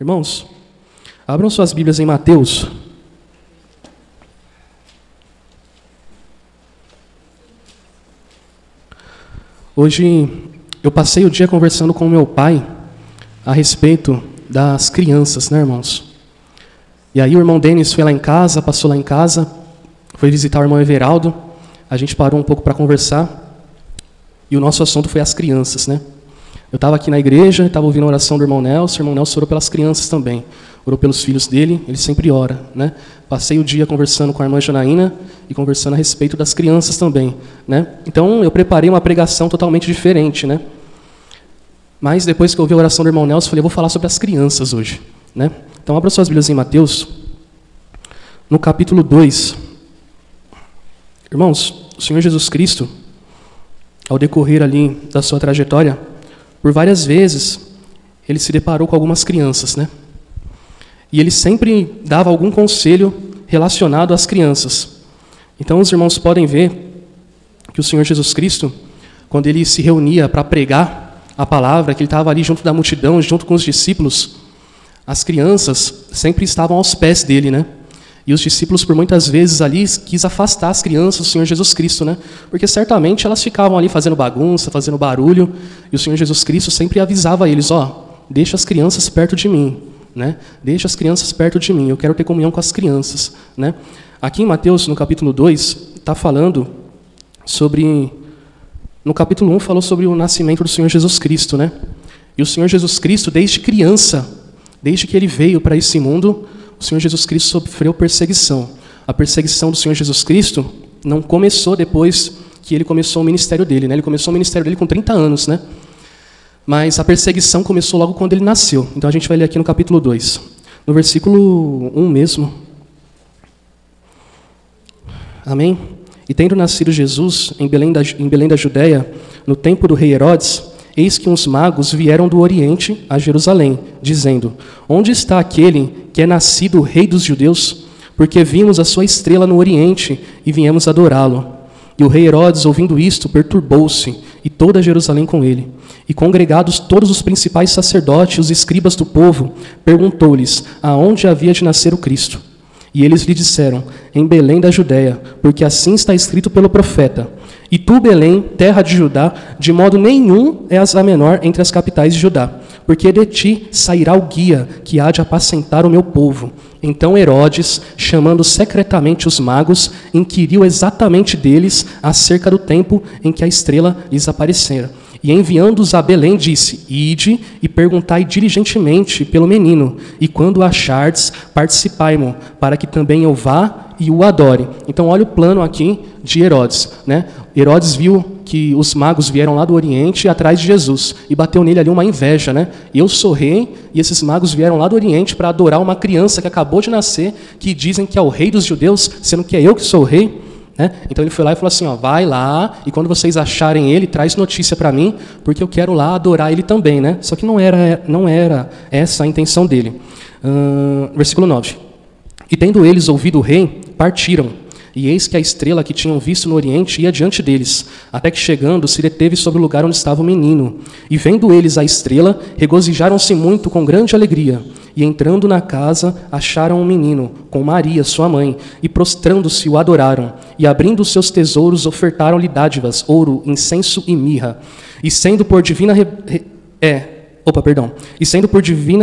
Irmãos, abram suas Bíblias em Mateus. Hoje eu passei o dia conversando com meu pai a respeito das crianças, né, irmãos? E aí o irmão Denis foi lá em casa, passou lá em casa, foi visitar o irmão Everaldo, a gente parou um pouco para conversar, e o nosso assunto foi as crianças, né? Eu estava aqui na igreja, estava ouvindo a oração do irmão Nelson, o irmão Nelson orou pelas crianças também, orou pelos filhos dele, ele sempre ora, né? Passei o dia conversando com a irmã Janaína e conversando a respeito das crianças também, né? Então eu preparei uma pregação totalmente diferente, né? Mas depois que eu ouvi a oração do irmão Nelson, eu falei, eu vou falar sobre as crianças hoje, né? Então abra suas Bíblias em Mateus, no capítulo 2. Irmãos, o Senhor Jesus Cristo, ao decorrer ali da sua trajetória, por várias vezes, ele se deparou com algumas crianças, né? E ele sempre dava algum conselho relacionado às crianças. Então, os irmãos podem ver que o Senhor Jesus Cristo, quando ele se reunia para pregar a palavra, que ele estava ali junto da multidão, junto com os discípulos, as crianças sempre estavam aos pés dele, né? E os discípulos, por muitas vezes ali, quis afastar as crianças do Senhor Jesus Cristo, né? Porque certamente elas ficavam ali fazendo bagunça, fazendo barulho, e o Senhor Jesus Cristo sempre avisava eles, deixa as crianças perto de mim, né? Deixa as crianças perto de mim, eu quero ter comunhão com as crianças, né? Aqui em Mateus, no capítulo 2, está falando sobre... No capítulo 1 falou sobre o nascimento do Senhor Jesus Cristo, né? E o Senhor Jesus Cristo, desde criança, desde que ele veio para esse mundo, o Senhor Jesus Cristo sofreu perseguição. A perseguição do Senhor Jesus Cristo não começou depois que ele começou o ministério dele, né? Ele começou o ministério dele com 30 anos, né? Mas a perseguição começou logo quando ele nasceu. Então a gente vai ler aqui no capítulo 2. No versículo 1 mesmo. Amém? E tendo nascido Jesus em Belém da Judéia, no tempo do rei Herodes, eis que uns magos vieram do Oriente a Jerusalém, dizendo, onde está aquele que é nascido o rei dos judeus? Porque vimos a sua estrela no Oriente e viemos adorá-lo. E o rei Herodes, ouvindo isto, perturbou-se, e toda Jerusalém com ele. E congregados todos os principais sacerdotes e os escribas do povo, perguntou-lhes aonde havia de nascer o Cristo. E eles lhe disseram, em Belém da Judéia, porque assim está escrito pelo profeta. E tu, Belém, terra de Judá, de modo nenhum és a menor entre as capitais de Judá, porque de ti sairá o guia que há de apacentar o meu povo. Então Herodes, chamando secretamente os magos, inquiriu exatamente deles acerca do tempo em que a estrela lhes aparecera. E enviando-os a Belém, disse, ide e perguntai diligentemente pelo menino, e quando o achardes, participai-mo, para que também eu vá e o adore. Então olha o plano aqui de Herodes, né? Herodes viu que os magos vieram lá do Oriente atrás de Jesus, e bateu nele ali uma inveja, né? Eu sou rei, e esses magos vieram lá do Oriente para adorar uma criança que acabou de nascer, que dizem que é o rei dos judeus, sendo que é eu que sou o rei. Então ele foi lá e falou assim, vai lá, e quando vocês acharem ele, traz notícia para mim, porque eu quero lá adorar ele também, né? Só que não era essa a intenção dele. Versículo 9. E tendo eles ouvido o rei, partiram, e eis que a estrela que tinham visto no Oriente ia diante deles, até que chegando se deteve sobre o lugar onde estava o menino. E vendo eles a estrela, regozijaram-se muito com grande alegria. E entrando na casa, acharam um menino, com Maria, sua mãe, e prostrando-se o adoraram. E abrindo os seus tesouros, ofertaram-lhe dádivas, ouro, incenso e mirra. E sendo por divina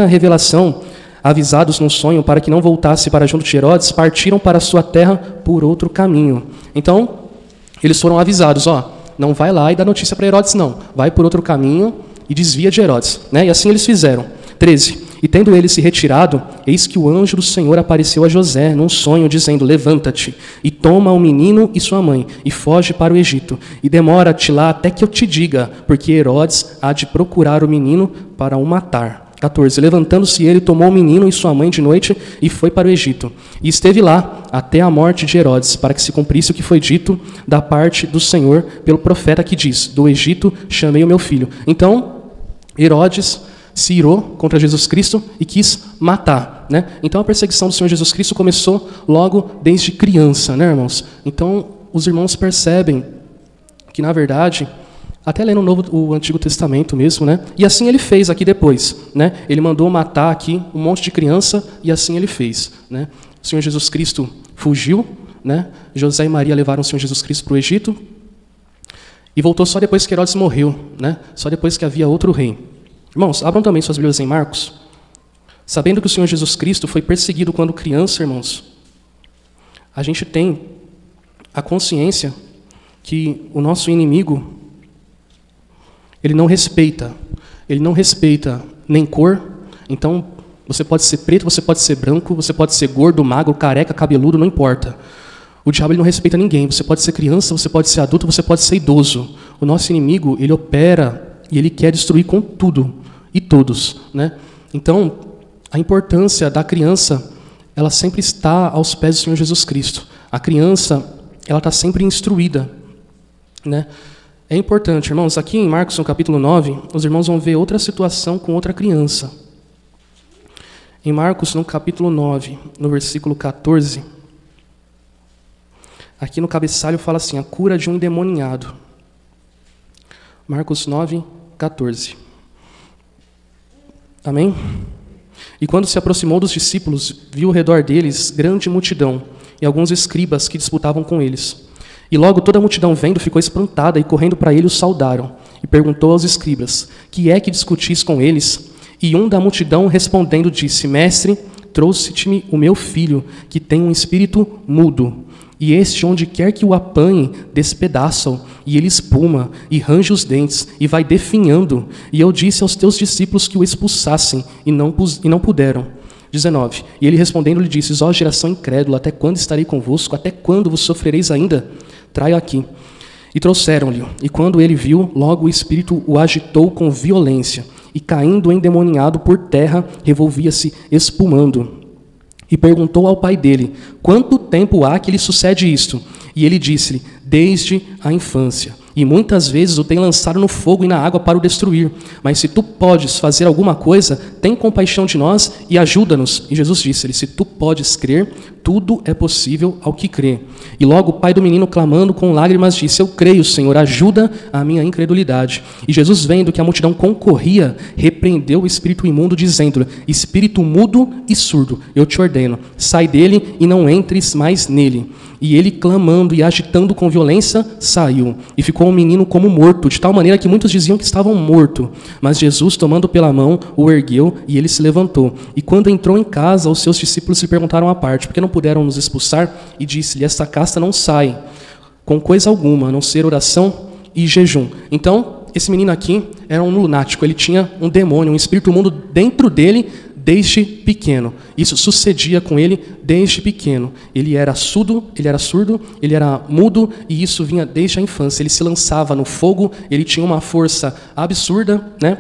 revelação, avisados num sonho para que não voltasse para junto de Herodes, partiram para a sua terra por outro caminho. Então, eles foram avisados, não vai lá e dá notícia para Herodes, não. Vai por outro caminho e desvia de Herodes, né? E assim eles fizeram. 13. E tendo ele se retirado, eis que o anjo do Senhor apareceu a José num sonho, dizendo, levanta-te, e toma o menino e sua mãe, e foge para o Egito, e demora-te lá até que eu te diga, porque Herodes há de procurar o menino para o matar. 14. Levantando-se ele, tomou o menino e sua mãe de noite, e foi para o Egito. E esteve lá até a morte de Herodes, para que se cumprisse o que foi dito da parte do Senhor pelo profeta que diz, do Egito chamei o meu filho. Então, Herodes se irou contra Jesus Cristo e quis matar, né? Então a perseguição do Senhor Jesus Cristo começou logo desde criança, né, irmãos? Então os irmãos percebem que, na verdade, Até lendo o Antigo Testamento mesmo, né? E assim ele fez aqui depois, né? Ele mandou matar aqui um monte de criança e assim ele fez, né? O Senhor Jesus Cristo fugiu, né? José e Maria levaram o Senhor Jesus Cristo para o Egito e voltou só depois que Herodes morreu, né? Só depois que havia outro rei. Irmãos, abram também suas Bíblias em Marcos. Sabendo que o Senhor Jesus Cristo foi perseguido quando criança, irmãos, a gente tem a consciência que o nosso inimigo, ele não respeita nem cor. Então, você pode ser preto, você pode ser branco, você pode ser gordo, magro, careca, cabeludo, não importa. O diabo ele não respeita ninguém. Você pode ser criança, você pode ser adulto, você pode ser idoso. O nosso inimigo, ele opera e ele quer destruir com tudo e todos, né? Então, a importância da criança, ela sempre está aos pés do Senhor Jesus Cristo. A criança, ela está sempre instruída, né? É importante, irmãos, aqui em Marcos, no capítulo 9, os irmãos vão ver outra situação com outra criança. Em Marcos, no capítulo 9, no versículo 14, aqui no cabeçalho fala assim, a cura de um endemoniado. Marcos 9, 14. Amém? E quando se aproximou dos discípulos, viu ao redor deles grande multidão e alguns escribas que disputavam com eles. E logo toda a multidão vendo ficou espantada e correndo para ele os saudaram. E perguntou aos escribas, que é que discutis com eles? E um da multidão respondendo disse, Mestre, trouxe-te-me o meu filho, que tem um espírito mudo. E este, onde quer que o apanhe, despedaça-o, e ele espuma, e range os dentes, e vai definhando. E eu disse aos teus discípulos que o expulsassem, e não puderam. 19. E ele respondendo lhe disse, ó geração incrédula, até quando estarei convosco? Até quando vos sofrereis ainda? Traio aqui. E trouxeram-lhe. E quando ele viu, logo o espírito o agitou com violência, e caindo endemoniado por terra, revolvia-se espumando. E perguntou ao pai dele, quanto tempo há que lhe sucede isto? E ele disse-lhe, desde a infância. E muitas vezes o tem lançado no fogo e na água para o destruir. Mas se tu podes fazer alguma coisa, tem compaixão de nós e ajuda-nos. E Jesus disse-lhe, se tu podes crer, tudo é possível ao que crê. E logo o pai do menino, clamando com lágrimas, disse, eu creio, Senhor, ajuda a minha incredulidade. E Jesus, vendo que a multidão concorria, repreendeu o espírito imundo, dizendo-lhe, espírito mudo e surdo, eu te ordeno, sai dele e não entres mais nele. E ele, clamando e agitando com violência, saiu. E ficou o menino como morto, de tal maneira que muitos diziam que estavam morto. Mas Jesus, tomando pela mão, o ergueu e ele se levantou. E quando entrou em casa, os seus discípulos lhe perguntaram à parte, por que não puderam nos expulsar? E disse-lhe, esta casta não sai com coisa alguma, a não ser oração e jejum. Então, esse menino aqui era um lunático, ele tinha um demônio, um espírito imundo dentro dele, desde pequeno. Isso sucedia com ele desde pequeno. Ele era surdo, ele era mudo, e isso vinha desde a infância. Ele se lançava no fogo, ele tinha uma força absurda, né?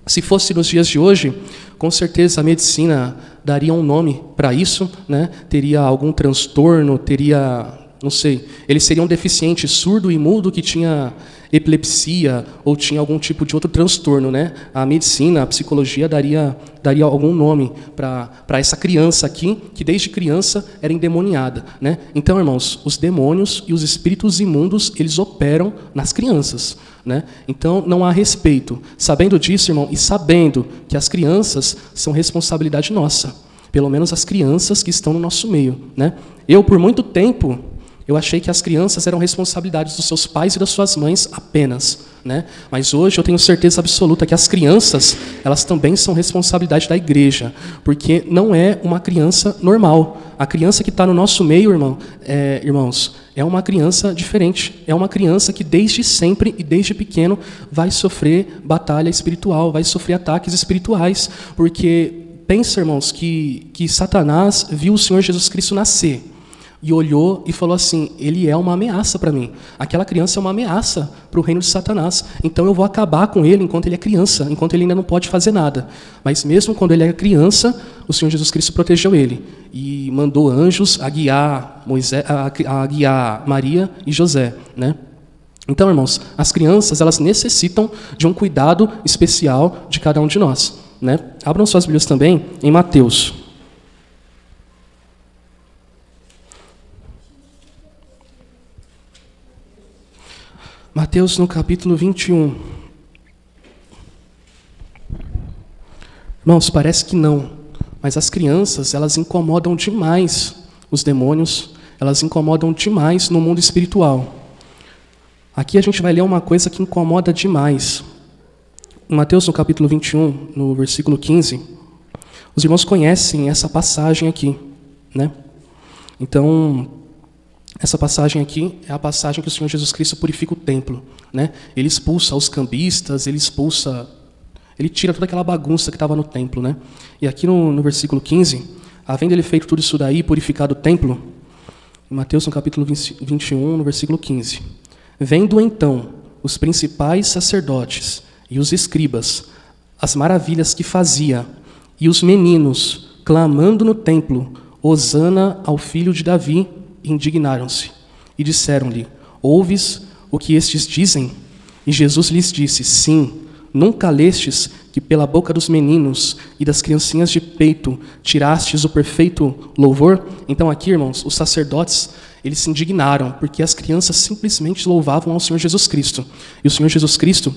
Se fosse nos dias de hoje, com certeza a medicina daria um nome para isso, né? Teria algum transtorno, teria, não sei, ele seria um deficiente surdo e mudo que tinha epilepsia ou tinha algum tipo de outro transtorno, né? A medicina, a psicologia daria algum nome para essa criança aqui, que desde criança era endemoniada, né? Então, irmãos, os demônios e os espíritos imundos, eles operam nas crianças, né? Então, não há respeito. Sabendo disso, irmão, e sabendo que as crianças são responsabilidade nossa, pelo menos as crianças que estão no nosso meio, né? Eu, por muito tempo, eu achei que as crianças eram responsabilidades dos seus pais e das suas mães apenas, né? Mas hoje eu tenho certeza absoluta que as crianças, elas também são responsabilidade da igreja, porque não é uma criança normal. A criança que está no nosso meio, irmãos, é uma criança diferente. É uma criança que desde sempre e desde pequeno vai sofrer batalha espiritual, vai sofrer ataques espirituais, porque pensa, irmãos, que Satanás viu o Senhor Jesus Cristo nascer, e olhou e falou assim, ele é uma ameaça para mim. Aquela criança é uma ameaça para o reino de Satanás. Então eu vou acabar com ele enquanto ele é criança, enquanto ele ainda não pode fazer nada. Mas mesmo quando ele é criança, o Senhor Jesus Cristo protegeu ele. E mandou anjos a guiar, a guiar Maria e José, né? Então, irmãos, as crianças, elas necessitam de um cuidado especial de cada um de nós, né? Abram suas Bíblias também em Mateus. Mateus no capítulo 21. Irmãos, parece que não, mas as crianças, elas incomodam demais os demônios, elas incomodam demais no mundo espiritual. Aqui a gente vai ler uma coisa que incomoda demais. Em Mateus no capítulo 21, no versículo 15, os irmãos conhecem essa passagem aqui, né? Então, essa passagem aqui é a passagem que o Senhor Jesus Cristo purifica o templo, né? Ele expulsa os cambistas, ele tira toda aquela bagunça que estava no templo, né? E aqui no versículo 15, havendo ele feito tudo isso daí, purificado o templo, em Mateus no capítulo 21, no versículo 15, vendo então os principais sacerdotes e os escribas as maravilhas que fazia, e os meninos clamando no templo, Hosana ao filho de Davi, indignaram-se e disseram-lhe: ouves o que estes dizem? E Jesus lhes disse: sim, nunca lestes que pela boca dos meninos e das criancinhas de peito tirastes o perfeito louvor? Então aqui, irmãos, os sacerdotes, eles se indignaram, porque as crianças simplesmente louvavam ao Senhor Jesus Cristo. E o Senhor Jesus Cristo,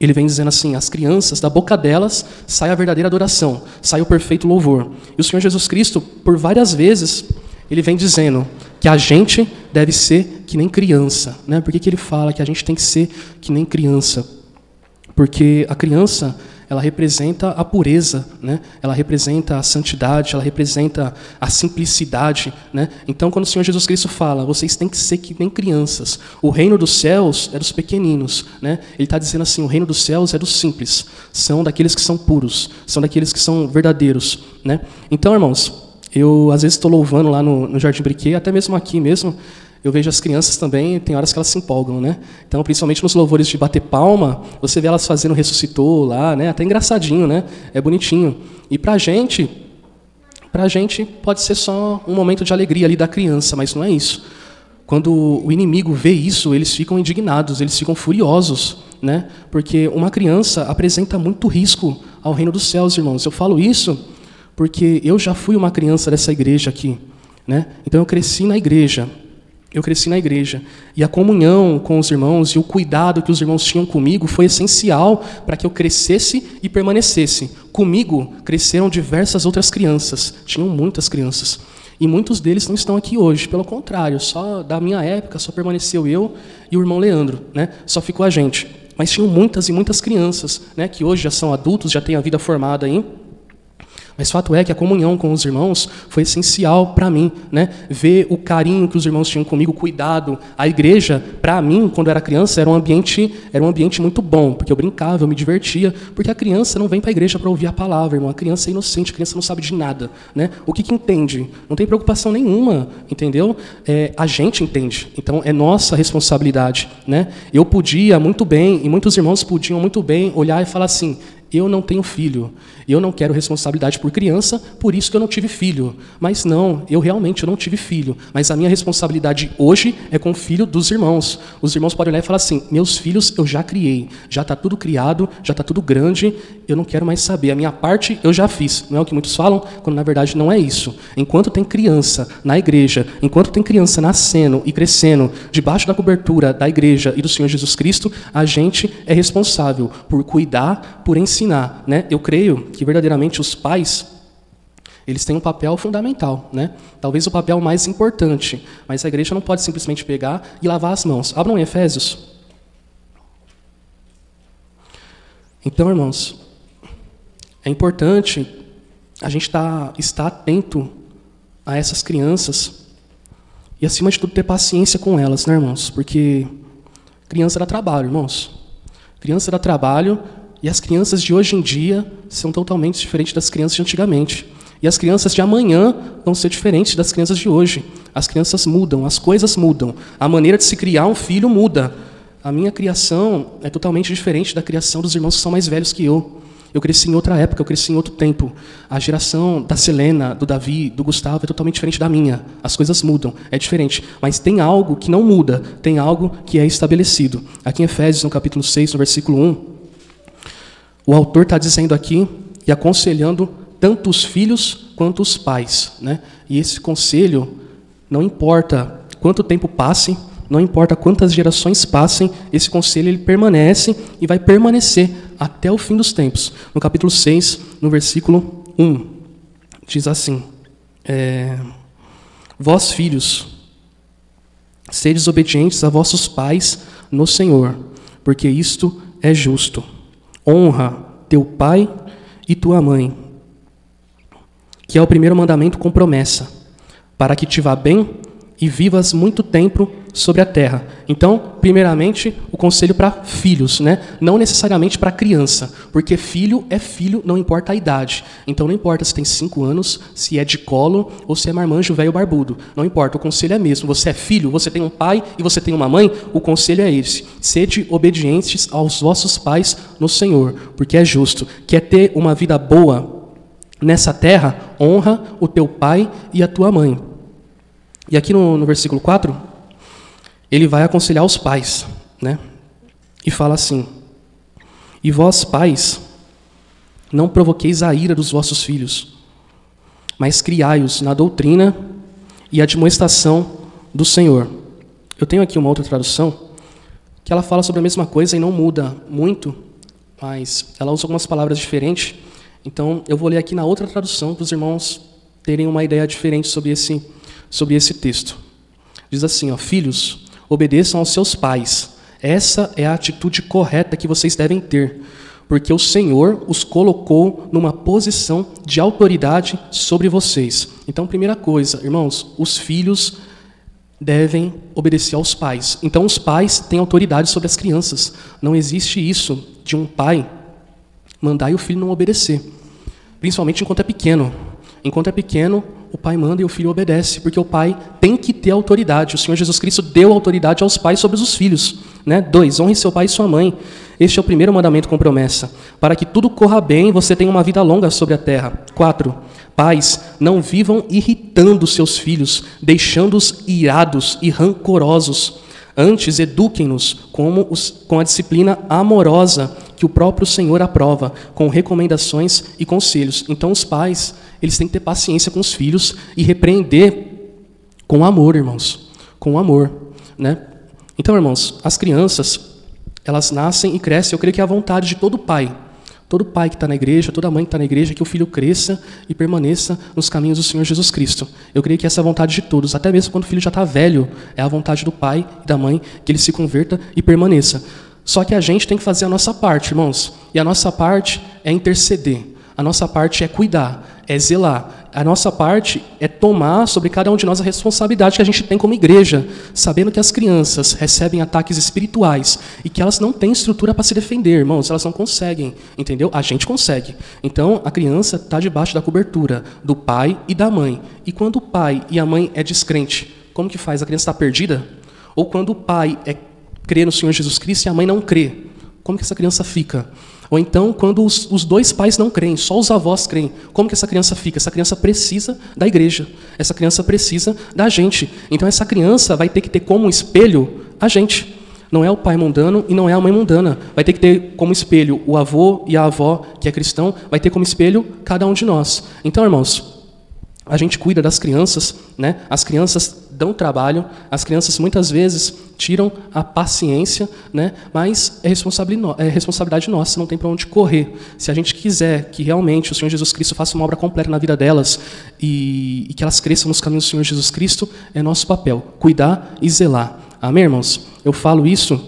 ele vem dizendo assim: as crianças, da boca delas sai a verdadeira adoração, sai o perfeito louvor. E o Senhor Jesus Cristo, por várias vezes, ele vem dizendo que a gente deve ser que nem criança, né? Por que ele fala que a gente tem que ser que nem criança? Porque a criança, ela representa a pureza, né? Ela representa a santidade, ela representa a simplicidade, né? Então, quando o Senhor Jesus Cristo fala, vocês têm que ser que nem crianças, o reino dos céus é dos pequeninos, né? Ele está dizendo assim, o reino dos céus é dos simples, são daqueles que são puros, são daqueles que são verdadeiros, né? Então, irmãos, eu às vezes estou louvando lá no Jardim Briquet, até mesmo aqui mesmo, eu vejo as crianças também, tem horas que elas se empolgam, né? Então, principalmente nos louvores de bater palma, você vê elas fazendo ressuscitou lá, né? Até engraçadinho, né? É bonitinho. E pra gente pode ser só um momento de alegria ali da criança, mas não é isso. Quando o inimigo vê isso, eles ficam indignados, eles ficam furiosos, né? Porque uma criança apresenta muito risco ao reino dos céus, irmãos. Eu falo isso porque eu já fui uma criança dessa igreja aqui, né? Então eu cresci na igreja. E a comunhão com os irmãos e o cuidado que os irmãos tinham comigo foi essencial para que eu crescesse e permanecesse. Comigo cresceram diversas outras crianças, tinham muitas crianças. E muitos deles não estão aqui hoje, pelo contrário, só da minha época só permaneceu eu e o irmão Leandro, né? Só ficou a gente. Mas tinham muitas e muitas crianças, né? Que hoje já são adultos, já têm a vida formada aí. Mas fato é que a comunhão com os irmãos foi essencial para mim, né? Ver o carinho que os irmãos tinham comigo, o cuidado. A igreja, para mim, quando eu era criança, era um ambiente muito bom, porque eu brincava, eu me divertia, porque a criança não vem para a igreja para ouvir a palavra, irmão. A criança é inocente, a criança não sabe de nada, né? O que entende? Não tem preocupação nenhuma, entendeu? A gente entende, então é nossa responsabilidade, né? Eu podia muito bem, e muitos irmãos podiam muito bem olhar e falar assim: eu não tenho filho, eu não quero responsabilidade por criança, por isso que eu não tive filho. Mas não, eu realmente não tive filho. Mas a minha responsabilidade hoje é com o filho dos irmãos. Os irmãos podem olhar e falar assim: meus filhos eu já criei, já está tudo criado, já está tudo grande, eu não quero mais saber. A minha parte eu já fiz. Não é o que muitos falam? Quando na verdade não é isso. Enquanto tem criança na igreja, enquanto tem criança nascendo e crescendo debaixo da cobertura da igreja e do Senhor Jesus Cristo, a gente é responsável por cuidar, por ensinar, né? Eu creio que verdadeiramente os pais, eles têm um papel fundamental, né? Talvez o papel mais importante, mas a igreja não pode simplesmente pegar e lavar as mãos. Abram em Efésios. Então, irmãos, é importante a gente estar atento a essas crianças e, acima de tudo, ter paciência com elas, né, irmãos? Porque criança dá trabalho, irmãos. Criança dá trabalho. E as crianças de hoje em dia são totalmente diferentes das crianças de antigamente. E as crianças de amanhã vão ser diferentes das crianças de hoje. As crianças mudam, as coisas mudam. A maneira de se criar um filho muda. A minha criação é totalmente diferente da criação dos irmãos que são mais velhos que eu. Eu cresci em outra época, eu cresci em outro tempo. A geração da Selena, do Davi, do Gustavo é totalmente diferente da minha. As coisas mudam, é diferente. Mas tem algo que não muda, tem algo que é estabelecido. Aqui em Efésios, no capítulo 6, no versículo 1, o autor está dizendo aqui e aconselhando tanto os filhos quanto os pais, né? E esse conselho, não importa quanto tempo passe, Não importa quantas gerações passem, esse conselho ele permanece e vai permanecer até o fim dos tempos. No capítulo 6, no versículo 1, diz assim: Vós, filhos, sedes obedientes a vossos pais no Senhor, porque isto é justo. Honra teu pai e tua mãe, que é o primeiro mandamento com promessa, para que te vá bem e vivas muito tempo sobre a terra. Então, primeiramente, o conselho para filhos, né? Não necessariamente para criança, porque filho é filho, não importa a idade. Então, não importa se tem 5 anos, se é de colo ou se é marmanjo velho barbudo. Não importa, o conselho é mesmo. Você é filho, você tem um pai e você tem uma mãe, o conselho é esse: sede obedientes aos vossos pais no Senhor, porque é justo. Quer ter uma vida boa nessa terra? Honra o teu pai e a tua mãe. E aqui no versículo 4, ele vai aconselhar os pais, né? E fala assim: E vós, pais, não provoqueis a ira dos vossos filhos, mas criai-os na doutrina e admoestação do Senhor. Eu tenho aqui uma outra tradução que ela fala sobre a mesma coisa e não muda muito, mas ela usa algumas palavras diferentes. Então, eu vou ler aqui na outra tradução para os irmãos terem uma ideia diferente sobre esse texto. Diz assim, ó: Filhos, obedeçam aos seus pais. Essa é a atitude correta que vocês devem ter, porque o Senhor os colocou numa posição de autoridade sobre vocês. Então, primeira coisa, irmãos, os filhos devem obedecer aos pais. Então, os pais têm autoridade sobre as crianças. Não existe isso de um pai mandar e o filho não obedecer, principalmente enquanto é pequeno. Enquanto é pequeno, o pai manda e o filho obedece, porque o pai tem que ter autoridade. O Senhor Jesus Cristo deu autoridade aos pais sobre os filhos. 2, honre seu pai e sua mãe. Este é o primeiro mandamento com promessa, para que tudo corra bem e você tenha uma vida longa sobre a terra. 4, pais, não vivam irritando seus filhos, deixando-os irados e rancorosos. Antes, eduquem-nos com a disciplina amorosa que o próprio Senhor aprova, com recomendações e conselhos. Então, os pais, eles têm que ter paciência com os filhos e repreender com amor, irmãos. Com amor, né? Então, irmãos, as crianças, elas nascem e crescem. Eu creio que é a vontade de todo pai. Todo pai que está na igreja, toda mãe que está na igreja, que o filho cresça e permaneça nos caminhos do Senhor Jesus Cristo. Eu creio que essa é a vontade de todos, até mesmo quando o filho já está velho, é a vontade do pai e da mãe que ele se converta e permaneça. Só que a gente tem que fazer a nossa parte, irmãos, e a nossa parte é interceder, a nossa parte é cuidar, é zelar, a nossa parte é tomar sobre cada um de nós a responsabilidade que a gente tem como igreja, sabendo que as crianças recebem ataques espirituais e que elas não têm estrutura para se defender, irmãos, elas não conseguem, entendeu? A gente consegue. Então, a criança está debaixo da cobertura do pai e da mãe. E quando o pai e a mãe é descrente, como que faz? A criança está perdida? Ou quando o pai crê no Senhor Jesus Cristo e a mãe não crê, como que essa criança fica? Ou então, quando os dois pais não creem, só os avós creem, como que essa criança fica? Essa criança precisa da igreja, essa criança precisa da gente. Então, essa criança vai ter que ter como espelho a gente. Não é o pai mundano e não é a mãe mundana. Vai ter que ter como espelho o avô e a avó, que é cristão, vai ter como espelho cada um de nós. Então, irmãos, a gente cuida das crianças, né? As crianças dão trabalho, as crianças muitas vezes tiram a paciência, né? Mas é responsabilidade nossa, não tem para onde correr. Se a gente quiser que realmente o Senhor Jesus Cristo faça uma obra completa na vida delas e que elas cresçam nos caminhos do Senhor Jesus Cristo, é nosso papel, cuidar e zelar. Amém, irmãos? Eu falo isso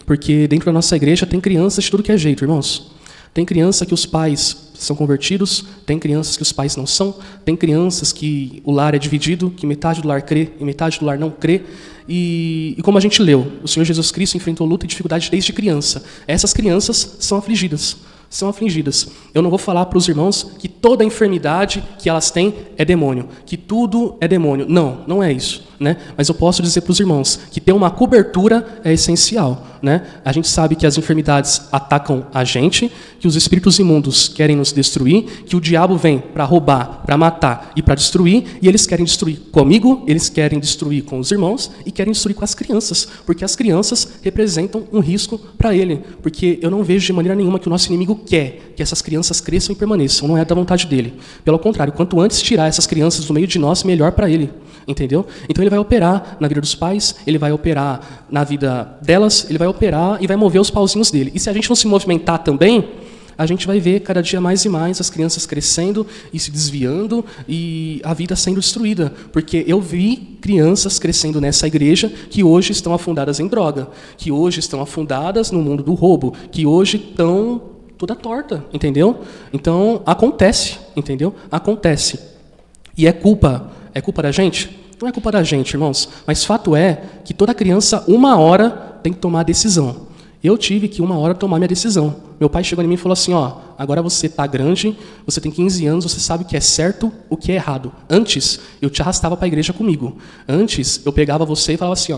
porque dentro da nossa igreja tem crianças de tudo que é jeito, irmãos. Tem criança que os pais são convertidos, tem crianças que os pais não são, tem crianças que o lar é dividido, que metade do lar crê e metade do lar não crê. E como a gente leu, o Senhor Jesus Cristo enfrentou luta e dificuldade desde criança. Essas crianças são afligidas. São afligidas. Eu não vou falar para os irmãos que toda enfermidade que elas têm é demônio, que tudo é demônio. Não, não é isso, né? Mas eu posso dizer para os irmãos que ter uma cobertura é essencial. né? A gente sabe que as enfermidades atacam a gente, que os espíritos imundos querem nos destruir, que o diabo vem para roubar, para matar e para destruir, e eles querem destruir comigo, eles querem destruir com os irmãos e querem destruir com as crianças, porque as crianças representam um risco para ele, porque eu não vejo de maneira nenhuma que o nosso inimigo quer que essas crianças cresçam e permaneçam, não é da vontade dele. Pelo contrário, quanto antes tirar essas crianças do meio de nós, melhor para ele, entendeu? Então ele vai operar na vida dos pais, ele vai operar na vida delas, ele vai operar e vai mover os pauzinhos dele. E se a gente não se movimentar também, a gente vai ver cada dia mais e mais as crianças crescendo e se desviando e a vida sendo destruída. Porque eu vi crianças crescendo nessa igreja que hoje estão afundadas em droga, que hoje estão afundadas no mundo do roubo, que hoje estão toda torta, entendeu? Então, acontece, entendeu? Acontece. E é culpa da gente? Não é culpa da gente, irmãos. Mas fato é que toda criança, uma hora, tem que tomar a decisão. Eu tive que uma hora tomar minha decisão. Meu pai chegou em mim e falou assim, agora você está grande, você tem 15 anos, você sabe o que é certo, o que é errado. Antes, eu te arrastava para a igreja comigo. Antes, eu pegava você e falava assim,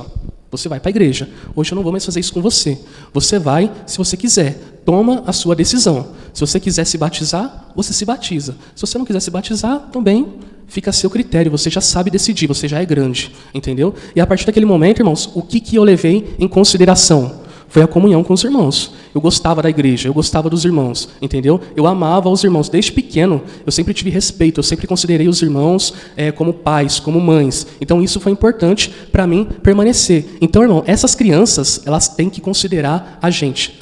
você vai para a igreja. Hoje eu não vou mais fazer isso com você. Você vai, se você quiser. Toma a sua decisão. Se você quiser se batizar, você se batiza. Se você não quiser se batizar, também fica a seu critério. Você já sabe decidir, você já é grande. Entendeu? E a partir daquele momento, irmãos, o que eu levei em consideração? Foi a comunhão com os irmãos. Eu gostava da igreja, eu gostava dos irmãos, entendeu? Eu amava os irmãos. Desde pequeno, eu sempre tive respeito, eu sempre considerei os irmãos como pais, como mães. Então, isso foi importante para mim permanecer. Então, irmão, essas crianças, elas têm que considerar a gente,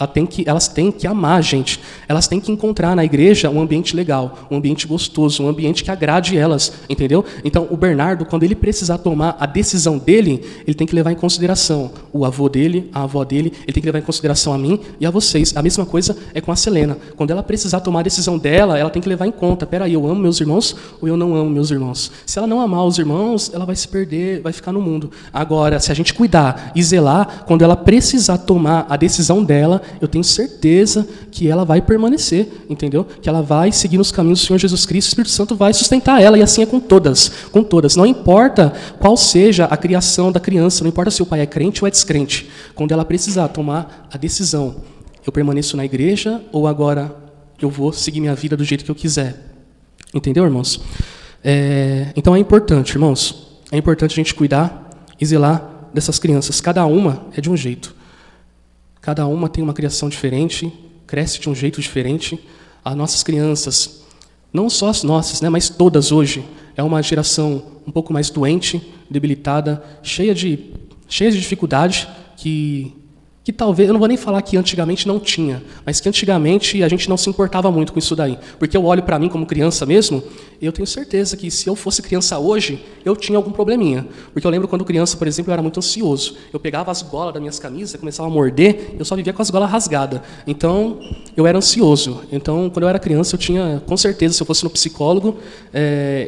elas têm que amar a gente, elas têm que encontrar na igreja um ambiente legal, um ambiente gostoso, um ambiente que agrade elas, entendeu? Então, o Bernardo, quando ele precisar tomar a decisão dele, ele tem que levar em consideração o avô dele, a avó dele, ele tem que levar em consideração a mim e a vocês. A mesma coisa é com a Selena. Quando ela precisar tomar a decisão dela, ela tem que levar em conta. Peraí, eu amo meus irmãos ou eu não amo meus irmãos? Se ela não amar os irmãos, ela vai se perder, vai ficar no mundo. Agora, se a gente cuidar e zelar, quando ela precisar tomar a decisão dela, eu tenho certeza que ela vai permanecer, entendeu? Que ela vai seguir nos caminhos do Senhor Jesus Cristo, o Espírito Santo vai sustentar ela, e assim é com todas, com todas. Não importa qual seja a criação da criança, não importa se o pai é crente ou é descrente. Quando ela precisar tomar a decisão, eu permaneço na igreja ou agora eu vou seguir minha vida do jeito que eu quiser? Entendeu, irmãos? Então é importante, irmãos, é importante a gente cuidar e zelar dessas crianças. Cada uma é de um jeito. Cada uma tem uma criação diferente, cresce de um jeito diferente. As nossas crianças, não só as nossas, né, mas todas hoje, é uma geração um pouco mais doente, debilitada, cheia de dificuldade, que talvez, eu não vou nem falar que antigamente não tinha, mas que antigamente a gente não se importava muito com isso daí. Porque eu olho para mim como criança mesmo, e eu tenho certeza que se eu fosse criança hoje, eu tinha algum probleminha. Porque eu lembro quando criança, por exemplo, eu era muito ansioso. Eu pegava as golas das minhas camisas, começava a morder, eu só vivia com as golas rasgadas. Então, eu era ansioso. Então, quando eu era criança, eu tinha, com certeza, se eu fosse no psicólogo,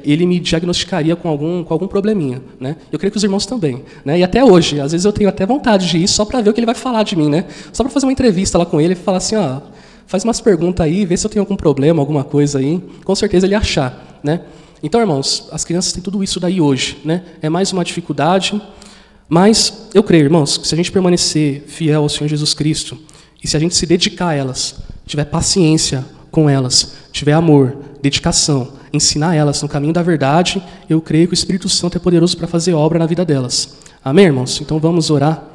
ele me diagnosticaria com algum probleminha, né? Eu creio que os irmãos também, né? E até hoje, às vezes eu tenho até vontade de ir só para ver o que ele vai falar de mim, né? Só para fazer uma entrevista lá com ele e falar assim, faz umas perguntas aí, vê se eu tenho algum problema, alguma coisa aí. Com certeza ele ia achar, né? Então, irmãos, as crianças têm tudo isso daí hoje, né? É mais uma dificuldade, mas eu creio, irmãos, que se a gente permanecer fiel ao Senhor Jesus Cristo e se a gente se dedicar a elas, tiver paciência com elas, tiver amor, dedicação, ensinar elas no caminho da verdade, eu creio que o Espírito Santo é poderoso para fazer obra na vida delas. Amém, irmãos? Então vamos orar.